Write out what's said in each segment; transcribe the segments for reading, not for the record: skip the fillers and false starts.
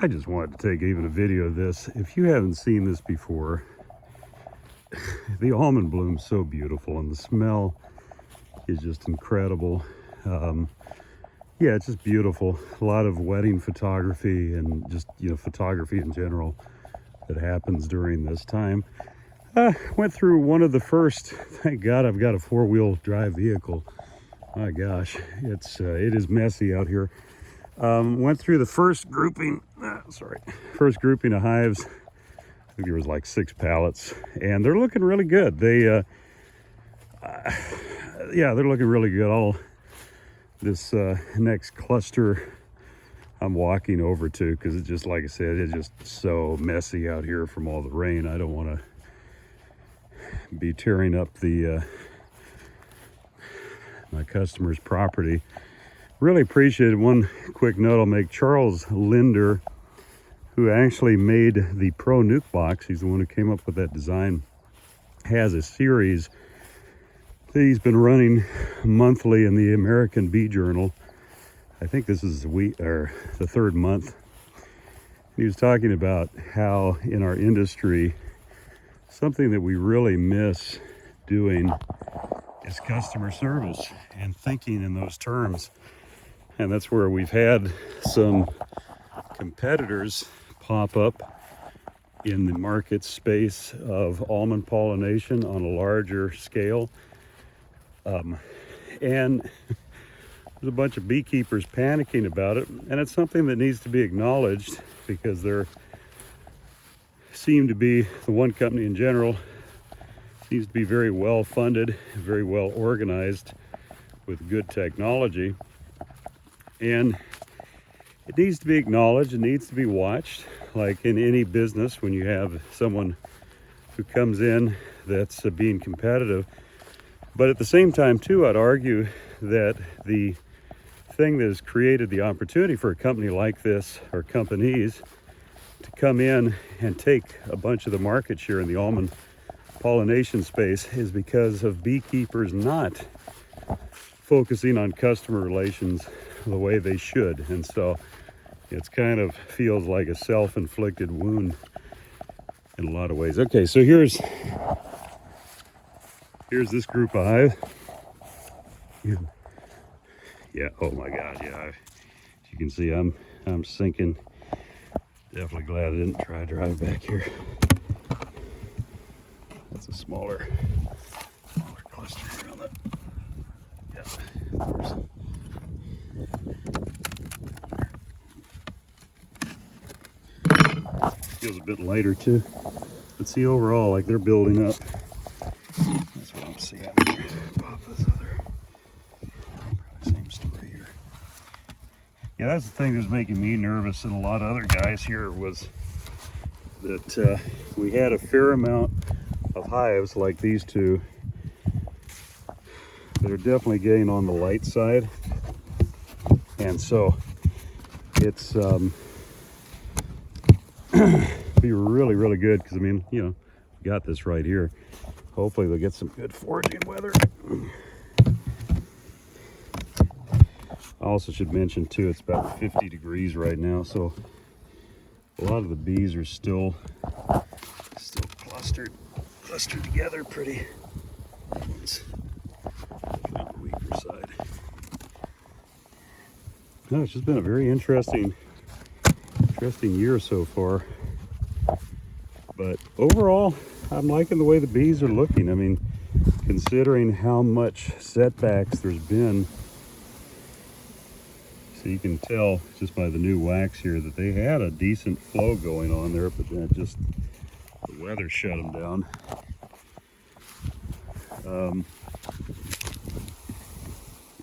I just wanted to take even a video of this. If you haven't seen this before, the almond bloom's so beautiful and the smell is just incredible. Yeah, it's just beautiful. A lot of wedding photography and just, you know, photography in general that happens during this time. Went through one of the first, thank God I've got a four-wheel drive vehicle. My gosh, it is messy out here. Went through the first grouping, first grouping of hives. I think there was like 6 pallets, and they're looking really good. Yeah, they're looking really good. This next cluster I'm walking over to, because it's just, like I said, it's just so messy out here from all the rain. I don't want to be tearing up my customer's property. Really appreciated. One quick note I'll make: Charles Linder, who actually made the Pro Nuke box, he's the one who came up with that design, has a series that he's been running monthly in the American Bee Journal. I think this is the 3rd month. He was talking about how in our industry, something that we really miss doing is customer service and thinking in those terms. And that's where we've had some competitors pop up in the market space of almond pollination on a larger scale. And there's a bunch of beekeepers panicking about it, and it's something that needs to be acknowledged, because there seem to be, the one company in general seems to be very well funded, very well organized, with good technology, and it needs to be acknowledged, it needs to be watched. Like in any business, when you have someone who comes in that's being competitive. But at the same time too, I'd argue that the thing that has created the opportunity for a company like this, or companies, to come in and take a bunch of the market share in the almond pollination space, is because of beekeepers not focusing on customer relations the way they should. And so it's kind of feels like a self-inflicted wound in a lot of ways. Okay, so here's this group of hive. Yeah, oh my God, yeah. As you can see, I'm sinking. Definitely glad I didn't try to drive back here. That's a smaller cluster here on that. Yeah, of course. Feels a bit lighter too. But see, overall, like, they're building up. That's what I'm seeing here. Pop this other. Same story here. Yeah, that's the thing that was making me nervous, and a lot of other guys here, was that we had a fair amount of hives like these two that are definitely getting on the light side, and so it's be really good, because I mean, you know, we got this right here. Hopefully they'll get some good foraging weather. I also should mention too, it's about 50 degrees right now, so a lot of the bees are still clustered together pretty. It's on the weaker side. No, it's just been a very interesting year so far. But overall, I'm liking the way the bees are looking. I mean, considering how much setbacks there's been. So you can tell just by the new wax here that they had a decent flow going on there, but then just the weather shut them down.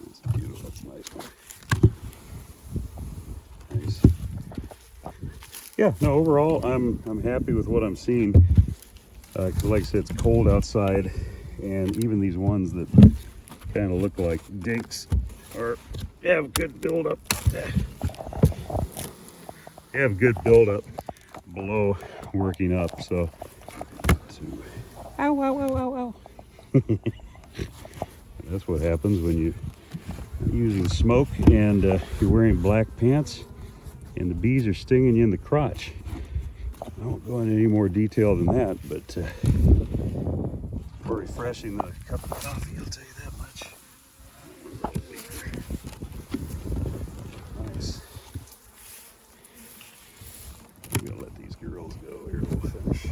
That's beautiful. That's a nice one. Nice. Yeah, no, overall, I'm happy with what I'm seeing. Because like I said, it's cold outside, and even these ones that kind of look like dinks have good buildup. They have good buildup below working up. So, ow. That's what happens when you're using smoke and you're wearing black pants. and the bees are stinging you in the crotch. I won't go into any more detail than that, but more refreshing than a cup of coffee, I'll tell you that much. Nice. I'm gonna let these girls go here. We'll finish.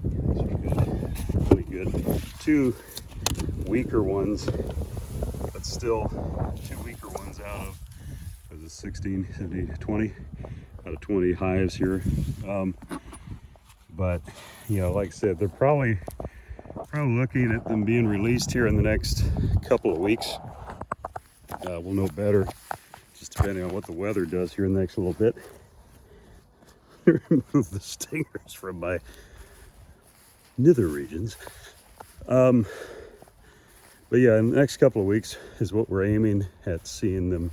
These are good, really good. Two weaker ones, but still two weaker ones out of, was it 16, 17, 20? Out of 20 hives here. But you know, like I said, they're probably looking at them being released here in the next couple of weeks. We'll know better, just depending on what the weather does here in the next little bit. Remove the stingers from my nether regions. But yeah, in the next couple of weeks is what we're aiming at, seeing them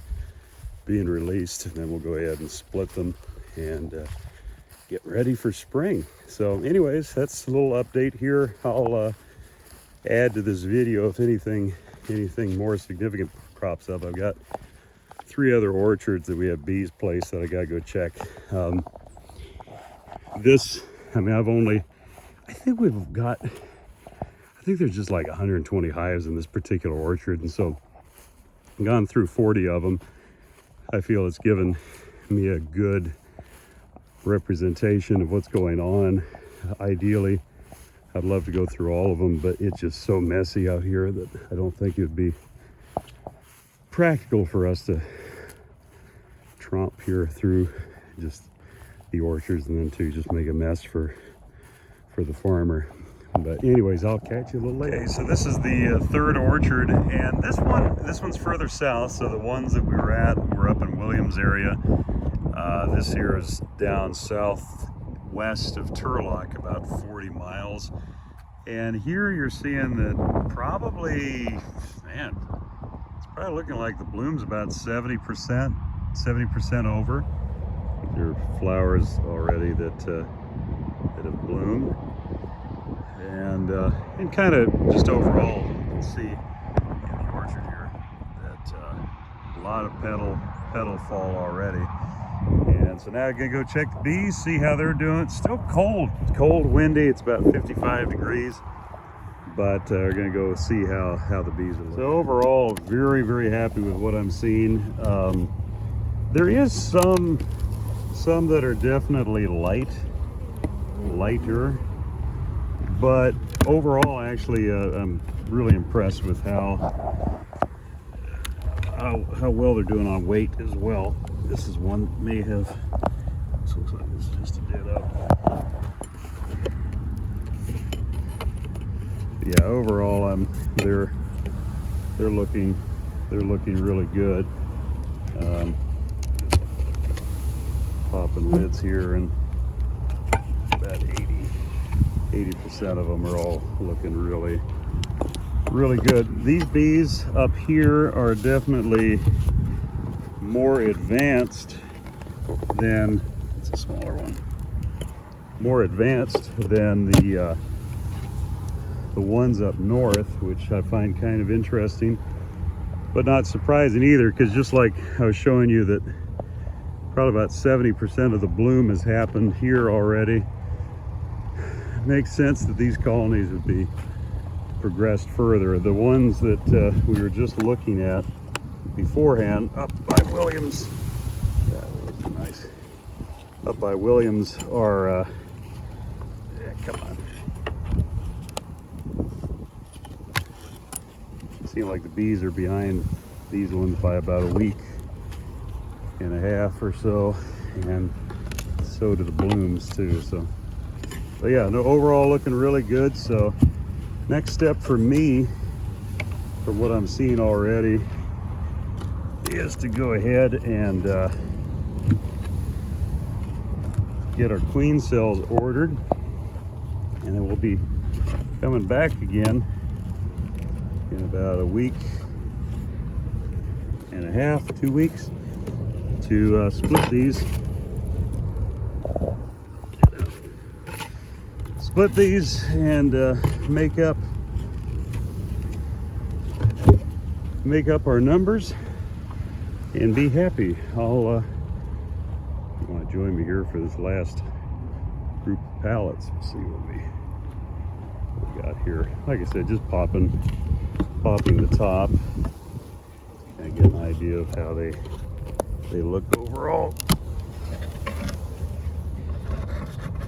being released, and then we'll go ahead and split them and get ready for spring. So anyways, that's a little update here. I'll add to this video if anything more significant crops up. I've got 3 other orchards that we have bees placed that I gotta go check. I think there's just like 120 hives in this particular orchard, and so I've gone through 40 of them. I feel it's given me a good representation of what's going on. Ideally, I'd love to go through all of them, but it's just so messy out here that I don't think it would be practical for us to tromp here through just the orchards and then to just make a mess for the farmer. But anyways, I'll catch you a little later. Okay, so this is the third orchard, and this one's further south. So the ones that we were at were up in Williams area. This here is down southwest of Turlock, about 40 miles. And here you're seeing that probably, man, it's probably looking like the bloom's about 70% over. There are flowers already that have bloomed. And kind of just overall, you can see in the orchard here that a lot of petal fall already. And so now I'm gonna go check the bees, see how they're doing. It's still cold, windy. It's about 55 degrees, but we're gonna go see how the bees are looking. So overall, very, very happy with what I'm seeing. There is some that are definitely lighter. But overall, actually, I'm really impressed with how well they're doing on weight as well. This is one that may have, this looks like it's just a dead up. Yeah, overall, they're looking really good. Popping lids here, and about 80% of them are all looking really, really good. These bees up here are definitely more advanced than, it's a smaller one, more advanced than the ones up north, which I find kind of interesting, but not surprising either, because just like I was showing you that probably about 70% of the bloom has happened here already. It makes sense that these colonies would be progressed further. The ones that we were just looking at beforehand up by Williams, yeah, those are nice. Up by Williams are, yeah, come on. Seem like the bees are behind these ones by about a week and a half or so, and so do the blooms too. So, but yeah, no, overall looking really good. So next step for me, from what I'm seeing already, is to go ahead and get our queen cells ordered, and then we'll be coming back again in about a week and a half, 2 weeks, to split these. Split these and make up our numbers and be happy. I'll join me here for this last group of pallets. Let's see what we got here. Like I said, just popping the top. And get an idea of how they look overall.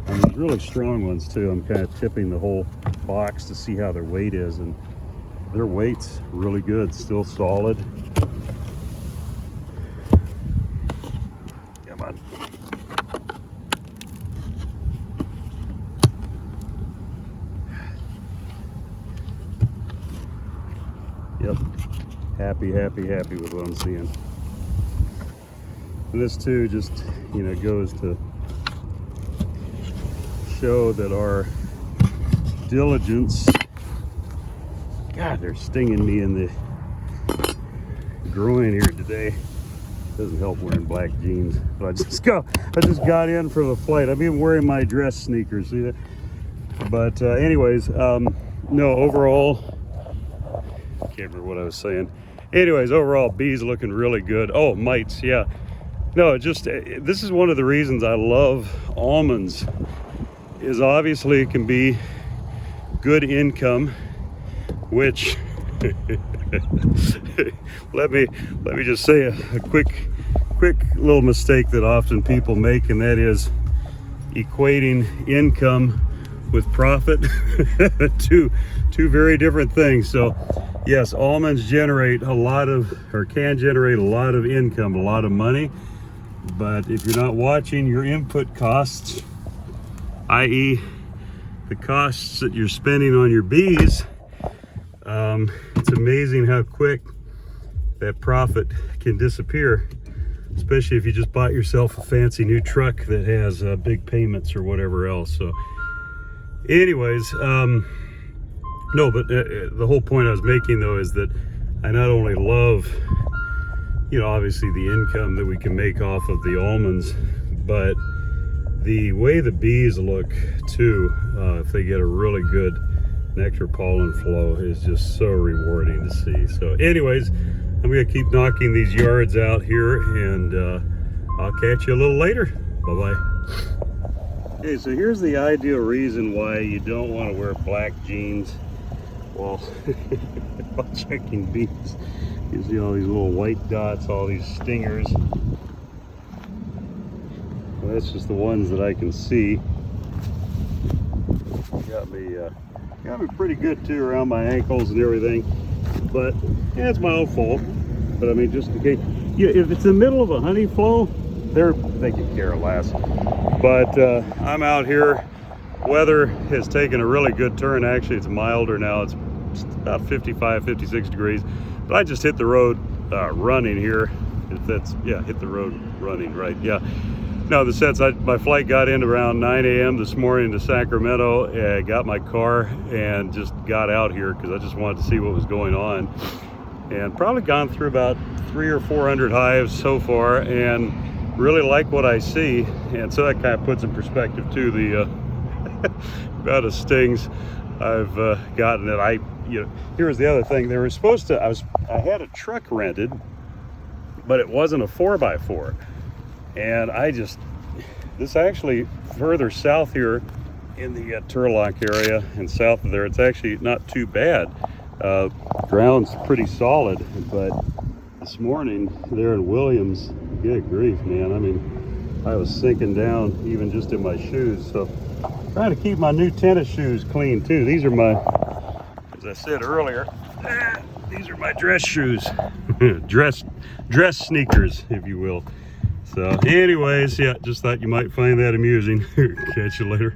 And these really strong ones too. I'm kind of tipping the whole box to see how their weight is, and their weight's really good, still solid. Come on. Yep. Happy with what I'm seeing. And this too just, goes to show that our diligence, God, they're stinging me in the groin here today. Doesn't help wearing black jeans. But I just got in for the flight. I'm even wearing my dress sneakers, see that? But anyways, no, overall, I can't remember what I was saying. Anyways, overall, bees looking really good. Oh, mites, yeah. No, just, this is one of the reasons I love almonds, is obviously it can be good income, which, let me just say a quick little mistake that often people make, and that is equating income with profit. two very different things. So yes, almonds generate can generate a lot of income, a lot of money, but if you're not watching your input costs, i.e. the costs that you're spending on your bees, it's amazing how quick that profit can disappear, especially if you just bought yourself a fancy new truck that has big payments or whatever else. So anyways, no, but the whole point I was making though is that I not only love, obviously the income that we can make off of the almonds, but the way the bees look too, if they get a really good nectar pollen flow, is just so rewarding to see. So anyways, I'm gonna keep knocking these yards out here, and I'll catch you a little later. Bye-bye. Okay, so here's the ideal reason why you don't want to wear black jeans while checking bees. You see all these little white dots, all these stingers. Well, that's just the ones that I can see. Got me pretty good too around my ankles and everything. But yeah, it's my own fault. But I mean, just in case, if it's in the middle of a honey flow, they can care less. But I'm out here. Weather has taken a really good turn. Actually, it's milder now. It's about 55, 56 degrees. But I just hit the road running here. Hit the road running, right? Yeah. No, the sense my flight got in around 9 a.m. this morning to Sacramento. I got my car and just got out here because I just wanted to see what was going on. And probably gone through about 300 or 400 hives so far, and really like what I see. And so that kind of puts in perspective too the amount of stings I've gotten. And here's the other thing. They were supposed to, I had a truck rented, but it wasn't a 4x4. And this actually further south here in the Turlock area and south of there, it's actually not too bad. Ground's pretty solid, but this morning there in Williams, good grief, man. I mean, I was sinking down even just in my shoes. So trying to keep my new tennis shoes clean too. These are my, as I said earlier, these are my dress shoes. dress sneakers, if you will. So anyways, yeah, just thought you might find that amusing. Catch you later.